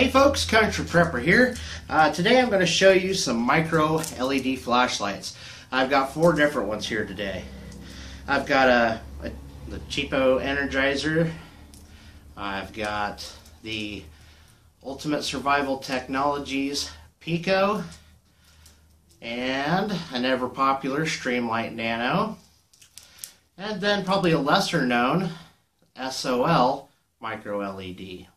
Hey folks, Country Prepper here. Today I'm going to show you some micro LED flashlights. I've got 4 different ones here today. I've got the Cheapo Energizer. I've got the Ultimate Survival Technologies Pico, and an ever popular Streamlight Nano, and then probably a lesser known SOL Micro LED.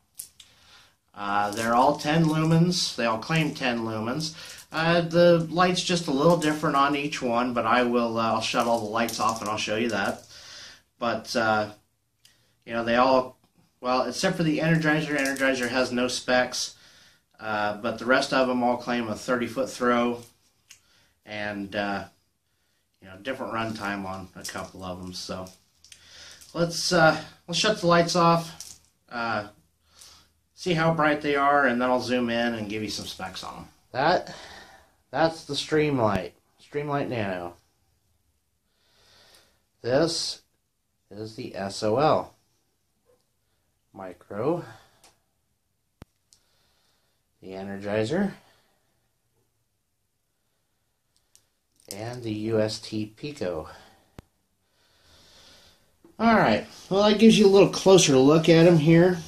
They're all 10 lumens. They all claim 10 lumens. The light's just a little different on each one, but I'll shut all the lights off and I'll show you that. But you know, they all, well, except for the Energizer. Energizer has no specs, but the rest of them all claim a 30-foot throw, and you know, different run time on a couple of them. So let's shut the lights off. See how bright they are, and then I'll zoom in and give you some specs on them. That's the Streamlight Nano. This is the SOL Micro, the Energizer, and the UST Pico. Alright, well, that gives you a little closer look at them here.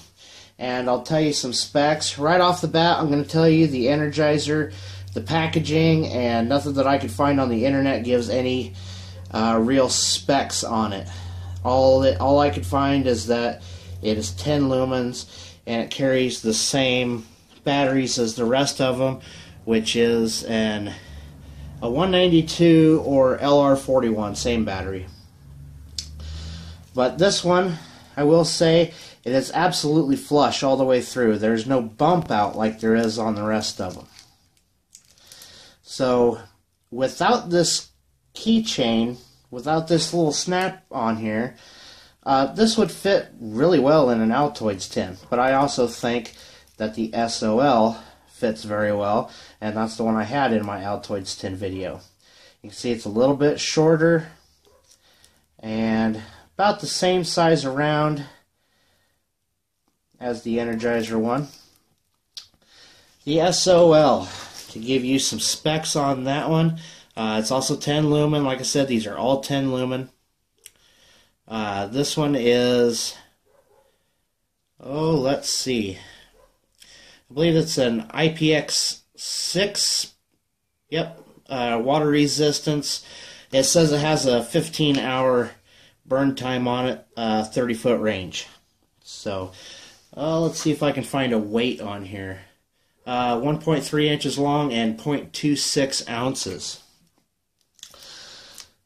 And I'll tell you some specs. Right off the bat, I'm going to tell you the Energizer, the packaging, and nothing that I could find on the internet gives any real specs on it. All I could find is that it is 10 lumens, and it carries the same batteries as the rest of them, which is a 192 or LR41, same battery. But this one, I will say, it is absolutely flush all the way through. There's no bump out like there is on the rest of them. So without this keychain, without this little snap on here, this would fit really well in an Altoids tin. But I also think that the SOL fits very well, and that's the one I had in my Altoids tin video. You can see it's a little bit shorter and about the same size around as the Energizer one. The SOL, to give you some specs on that one, it's also 10 lumen. Like I said, these are all 10 lumen. This one is, let's see, I believe it's an IPX6. Yep, water resistance. It says it has a 15-hour burn time on it, 30-foot range. So let's see if I can find a weight on here. 1.3 inches long and 0.26 ounces.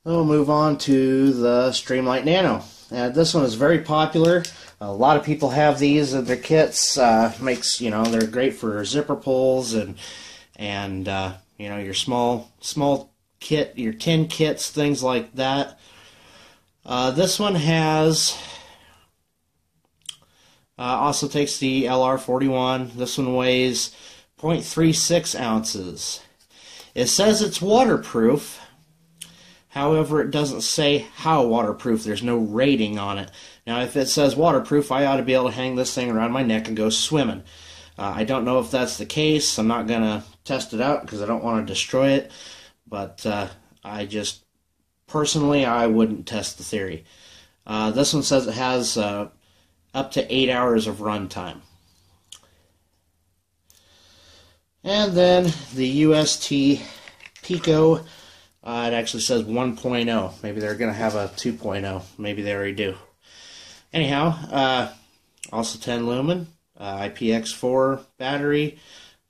Then we'll move on to the Streamlight Nano. This one is very popular. A lot of people have these in their kits. Makes, you know, they're great for zipper pulls and you know, your small kit, your tin kits, things like that. This one has also takes the LR41. This one weighs 0.36 ounces. It says it's waterproof. However, it doesn't say how waterproof. There's no rating on it. Now, if it says waterproof, I ought to be able to hang this thing around my neck and go swimming. I don't know if that's the case. I'm not going to test it out because I don't want to destroy it. But personally, I wouldn't test the theory. This one says it has up to 8 hours of run time. And then the UST Pico, it actually says 1.0. Maybe they're going to have a 2.0. Maybe they already do. Anyhow, also 10 lumen, IPX4 battery.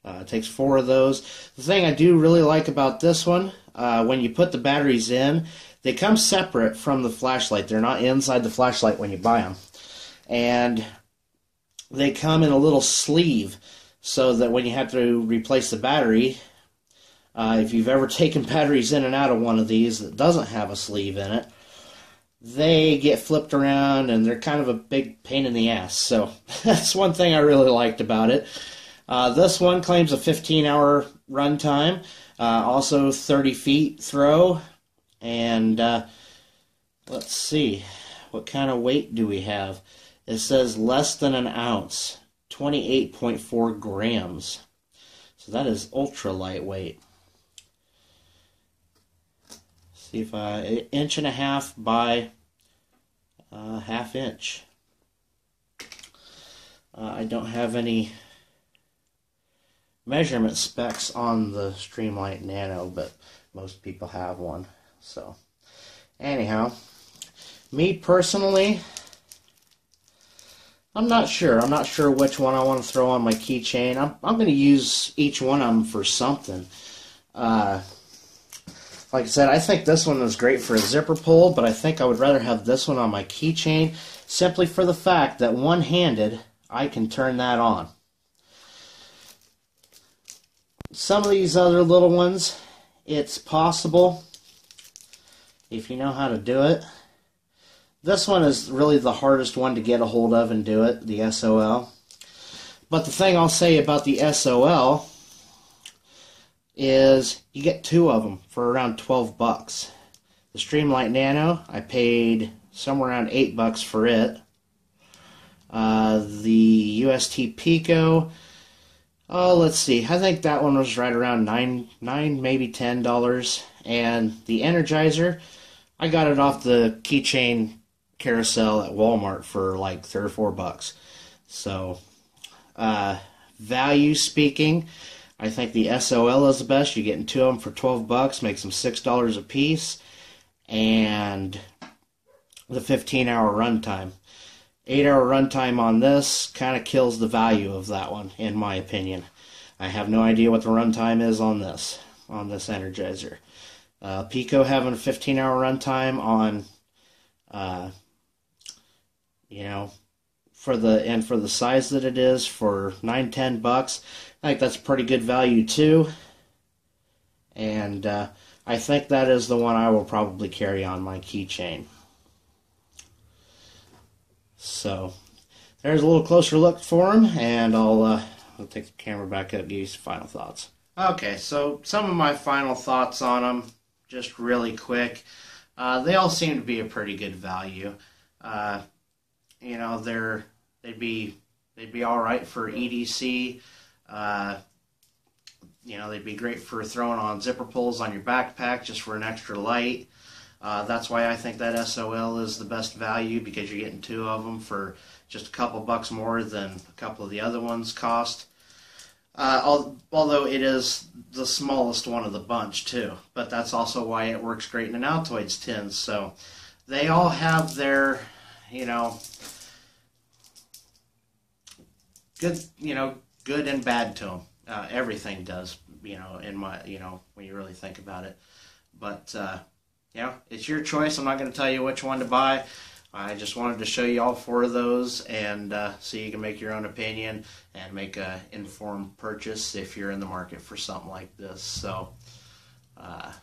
It takes 4 of those. The thing I do really like about this one, when you put the batteries in, they come separate from the flashlight. They're not inside the flashlight when you buy them. And they come in a little sleeve so that when you have to replace the battery, if you've ever taken batteries in and out of one of these that doesn't have a sleeve in it, they get flipped around and they're kind of a big pain in the ass. So that's one thing I really liked about it. This one claims a 15-hour run time, also 30 feet throw, and let's see, what kind of weight do we have? It says less than an ounce, 28.4 grams. So that is ultra lightweight. See if I 1.5 by ½ inch. I don't have any measurement specs on the Streamlight Nano, but most people have one. So anyhow, me personally, I'm not sure. I'm not sure which one I want to throw on my keychain. I'm going to use each one of them for something. Like I said, I think this one is great for a zipper pull, but I think I would rather have this one on my keychain simply for the fact that one-handed, I can turn that on. Some of these other little ones, it's possible if you know how to do it. This one is really the hardest one to get a hold of and do it, the SOL. But the thing I'll say about the SOL is you get 2 of them for around 12 bucks. The Streamlight Nano, I paid somewhere around 8 bucks for it. The UST Pico, oh, let's see, I think that one was right around $9, maybe $10. And the Energizer, I got it off the keychain carousel at Walmart for like 3 or 4 bucks. So, value speaking, I think the SOL is the best. You're getting 2 of them for 12 bucks, makes them $6 a piece, and the 15-hour runtime. 8-hour runtime on this kind of kills the value of that one, in my opinion. I have no idea what the runtime is on this Energizer. Pico having a 15-hour runtime on, you know, for the size that it is, for $9-10 bucks, I think that's pretty good value too. And I think that is the one I will probably carry on my keychain. So there's a little closer look for them, and I'll take the camera back up and give you some final thoughts. Okay, so some of my final thoughts on them, just really quick. They all seem to be a pretty good value. You know, they'd be all right for EDC. You know, they'd be great for throwing on zipper pulls on your backpack just for an extra light. That's why I think that SOL is the best value, because you're getting 2 of them for just a couple bucks more than a couple of the other ones cost. Although it is the smallest one of the bunch too, but that's also why it works great in an Altoids tin. So they all have their, you know, good and bad to them. Everything does, you know, when you really think about it. But you know, it's your choice. I'm not going to tell you which one to buy. I just wanted to show you all 4 of those, and so you can make your own opinion and make an informed purchase if you're in the market for something like this. So I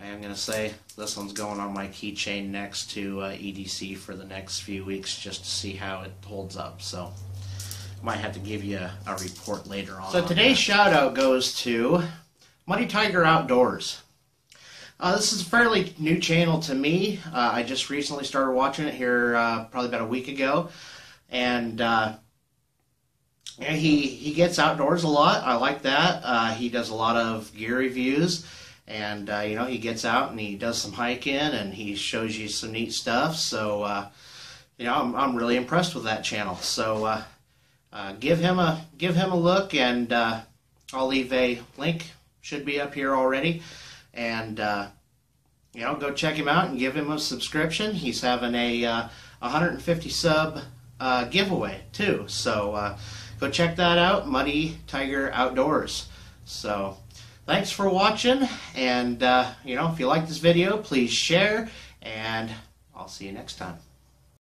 am going to say this one's going on my keychain next to EDC for the next few weeks, just to see how it holds up. So might have to give you a report later on. So today's shout out goes to Muddy Tiger Outdoors. This is a fairly new channel to me. I just recently started watching it here probably about a week ago, and he gets outdoors a lot. I like that. He does a lot of gear reviews, and you know, he gets out and he does some hiking and he shows you some neat stuff. So you know, I'm really impressed with that channel. So give him a look, and I'll leave a link. Should be up here already. And you know, go check him out and give him a subscription. He's having a 150 sub giveaway too. So go check that out, Muddy Tiger Outdoors. So thanks for watching, and you know, if you like this video, please share, and I'll see you next time.